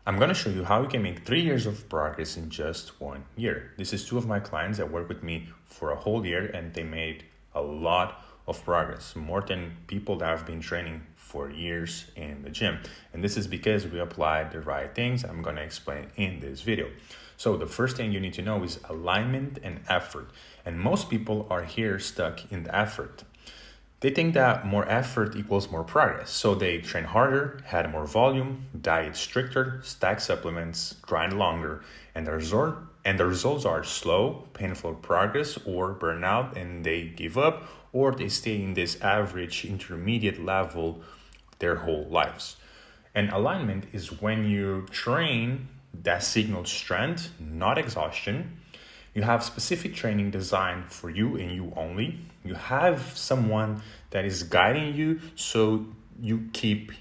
I'm going to show you how you can make 3 years of progress in just 1 year. This is two of my clients that work with me for a whole year and they made a lot of progress, more than people that have been training for years in the gym. And this is because we applied the right things I'm going to explain in this video. So the first thing you need to know is alignment and effort. And most people are here stuck in the effort. They think that more effort equals more progress. So they train harder, had more volume, diet stricter, stack supplements, grind longer, and the results are slow, painful progress, or burnout, and they give up, or they stay in this average intermediate level their whole lives. And alignment is when you train that signals strength, not exhaustion. You have specific training designed for you and you only. You have someone that is guiding you so you keep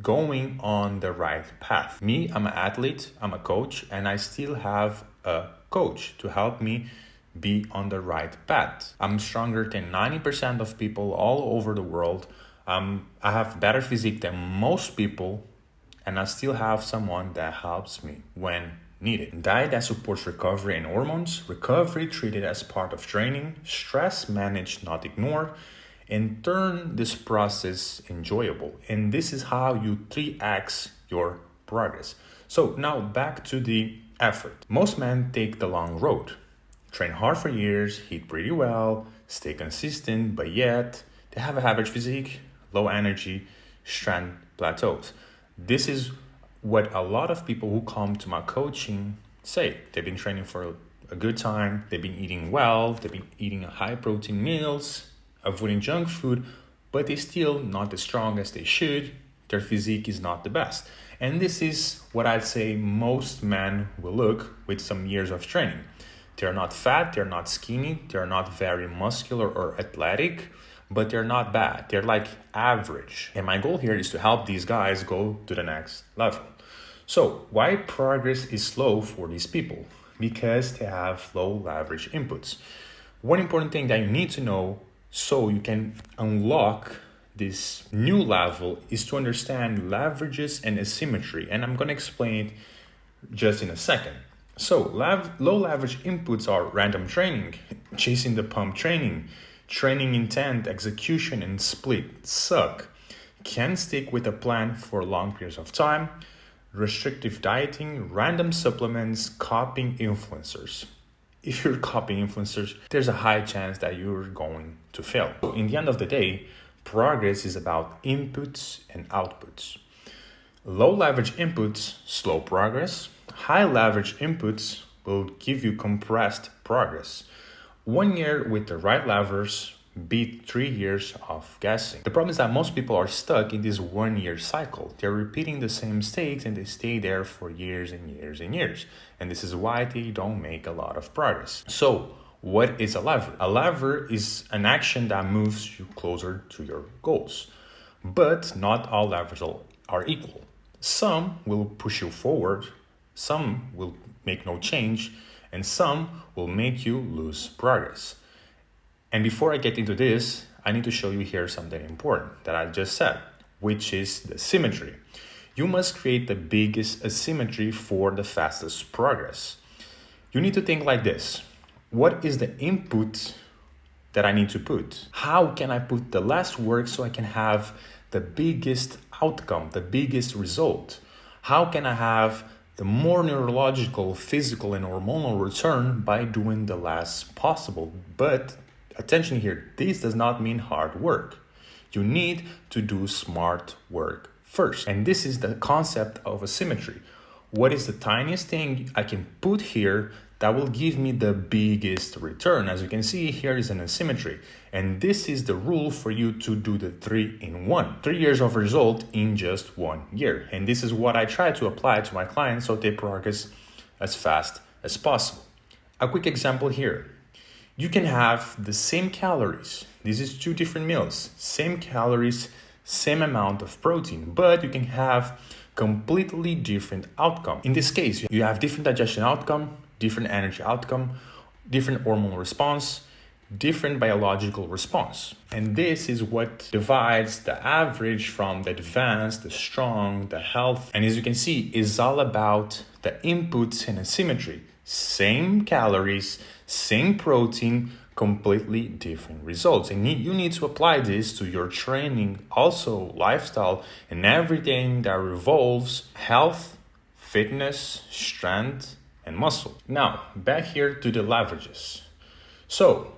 going on the right path. Me, I'm an athlete, I'm a coach, and I still have a coach to help me be on the right path. I'm stronger than 90% of people all over the world. I have better physique than most people, and I still have someone that helps me when needed. Diet that supports recovery and hormones, recovery treated as part of training, stress managed, not ignored, and turn this process enjoyable. And this is how you 3x your progress. So now back to the effort. Most men take the long road, train hard for years, eat pretty well, stay consistent, but yet they have an average physique, low energy, strength plateaus. This is what a lot of people who come to my coaching say. They've been training for a good time, they've been eating well, they've been eating high protein meals, avoiding junk food, but they're still not as strong as they should. Their physique is not the best. And this is what I'd say most men will look with some years of training. They're not fat, they're not skinny, they're not very muscular or athletic, but they're not bad. They're like average. And my goal here is to help these guys go to the next level. So why progress is slow for these people? Because they have low leverage inputs. One important thing that you need to know so you can unlock this new level is to understand leverages and asymmetry. And I'm going to explain it just in a second. So low leverage inputs are random training, chasing the pump training, training intent, execution, and split suck. Can't stick with a plan for long periods of time, restrictive dieting, random supplements, copying influencers. If you're copying influencers, there's a high chance that you're going to fail. So in the end of the day, progress is about inputs and outputs. Low leverage inputs slow progress. High leverage inputs will give you compressed progress. 1 year with the right levers beat 3 years of guessing. The problem is that most people are stuck in this 1 year cycle. They're repeating the same mistakes and they stay there for years and years and years. And this is why they don't make a lot of progress. So what is a lever? A lever is an action that moves you closer to your goals. But not all levers are equal. Some will push you forward, some will make no change, and some will make you lose progress. And before I get into this, I need to show you here something important that I just said, which is the symmetry. You must create the biggest asymmetry for the fastest progress. You need to think like this. What is the input that I need to put? How can I put the less work so I can have the biggest outcome, the biggest result? How can I have the more neurological, physical, and hormonal return by doing the less possible? But attention here, this does not mean hard work. You need to do smart work first. And this is the concept of asymmetry. What is the tiniest thing I can put here that will give me the biggest return? As you can see, here is an asymmetry. And this is the rule for you to do the 3-in-1. 3 years of result in just 1 year. And this is what I try to apply to my clients so they progress as fast as possible. A quick example here. You can have the same calories. This is 2 different meals. Same calories, same amount of protein, but you can have completely different outcome. In this case, you have different digestion outcome, different energy outcome, different hormonal response, different biological response. And this is what divides the average from the advanced, the strong, the health. And as you can see, it's all about the inputs and asymmetry. Same calories, same protein, completely different results. And you need to apply this to your training, also lifestyle, and everything that revolves health, fitness, strength, and muscle. Now, back here to the leverages. So,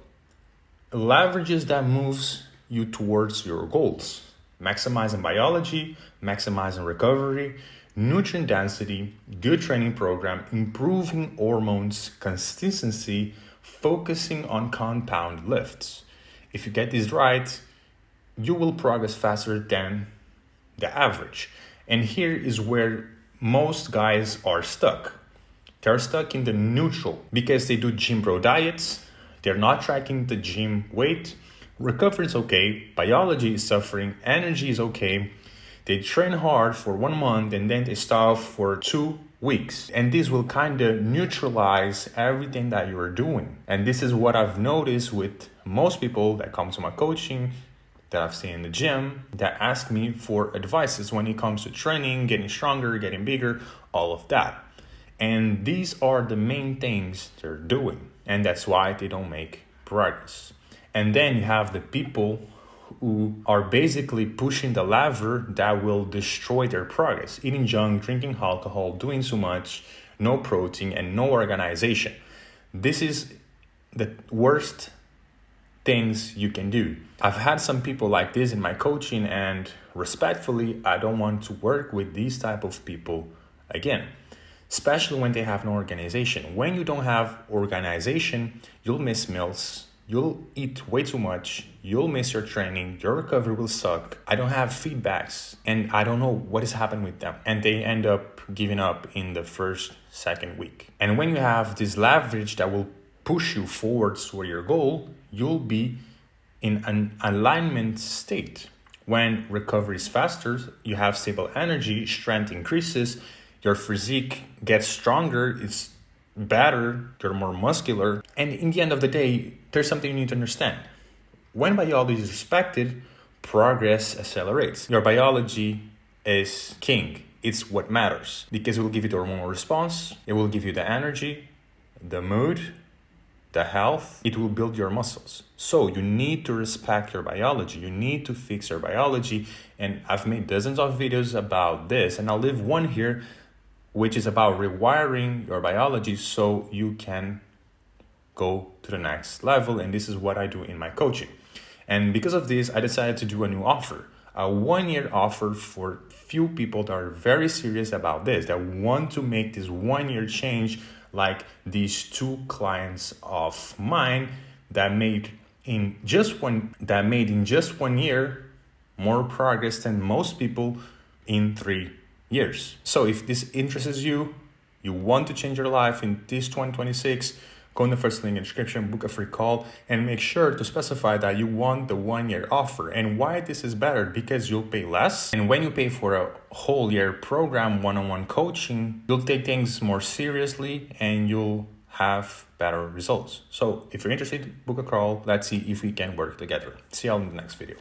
leverages that moves you towards your goals. Maximizing biology, maximizing recovery, nutrient density, good training program, improving hormones, consistency, focusing on compound lifts. If you get this right, you will progress faster than the average. And here is where most guys are stuck. They're stuck in the neutral because they do gym bro diets. They're not tracking the gym weight. Recovery is okay. Biology is suffering. Energy is okay. They train hard for 1 month and then they stop for 2 weeks. And this will kind of neutralize everything that you're doing. And this is what I've noticed with most people that come to my coaching, that I've seen in the gym, that ask me for advices when it comes to training, getting stronger, getting bigger, all of that. And these are the main things they're doing. And that's why they don't make progress. And then you have the people who are basically pushing the lever that will destroy their progress. Eating junk, drinking alcohol, doing too much, no protein, and no organization. This is the worst things you can do. I've had some people like this in my coaching, and respectfully, I don't want to work with these type of people again. Especially when they have no organization. When you don't have organization, you'll miss meals, you'll eat way too much, you'll miss your training, your recovery will suck. I don't have feedbacks and I don't know what is happening with them. And they end up giving up in the first, second week. And when you have this leverage that will push you forwards toward your goal, you'll be in an alignment state. When recovery is faster, you have stable energy, strength increases, your physique gets stronger, it's better, you're more muscular. And in the end of the day, there's something you need to understand. When biology is respected, progress accelerates. Your biology is king. It's what matters because it will give you the hormonal response, it will give you the energy, the mood, the health, it will build your muscles. So you need to respect your biology. You need to fix your biology. And I've made dozens of videos about this, and I'll leave one here which is about rewiring your biology so you can go to the next level. And this is what I do in my coaching. And because of this, I decided to do a new offer, a 1-year offer for few people that are very serious about this, that want to make this 1-year change, like these 2 clients of mine that made in just 1 year more progress than most people in 3 years. So if this interests you, you want to change your life in this 2026, go in the first link in the description, book a free call, and make sure to specify that you want the 1-year offer. And why this is better? Because you'll pay less. And when you pay for a whole year program, one-on-one coaching, you'll take things more seriously and you'll have better results. So if you're interested, book a call. Let's see if we can work together. See you all in the next video.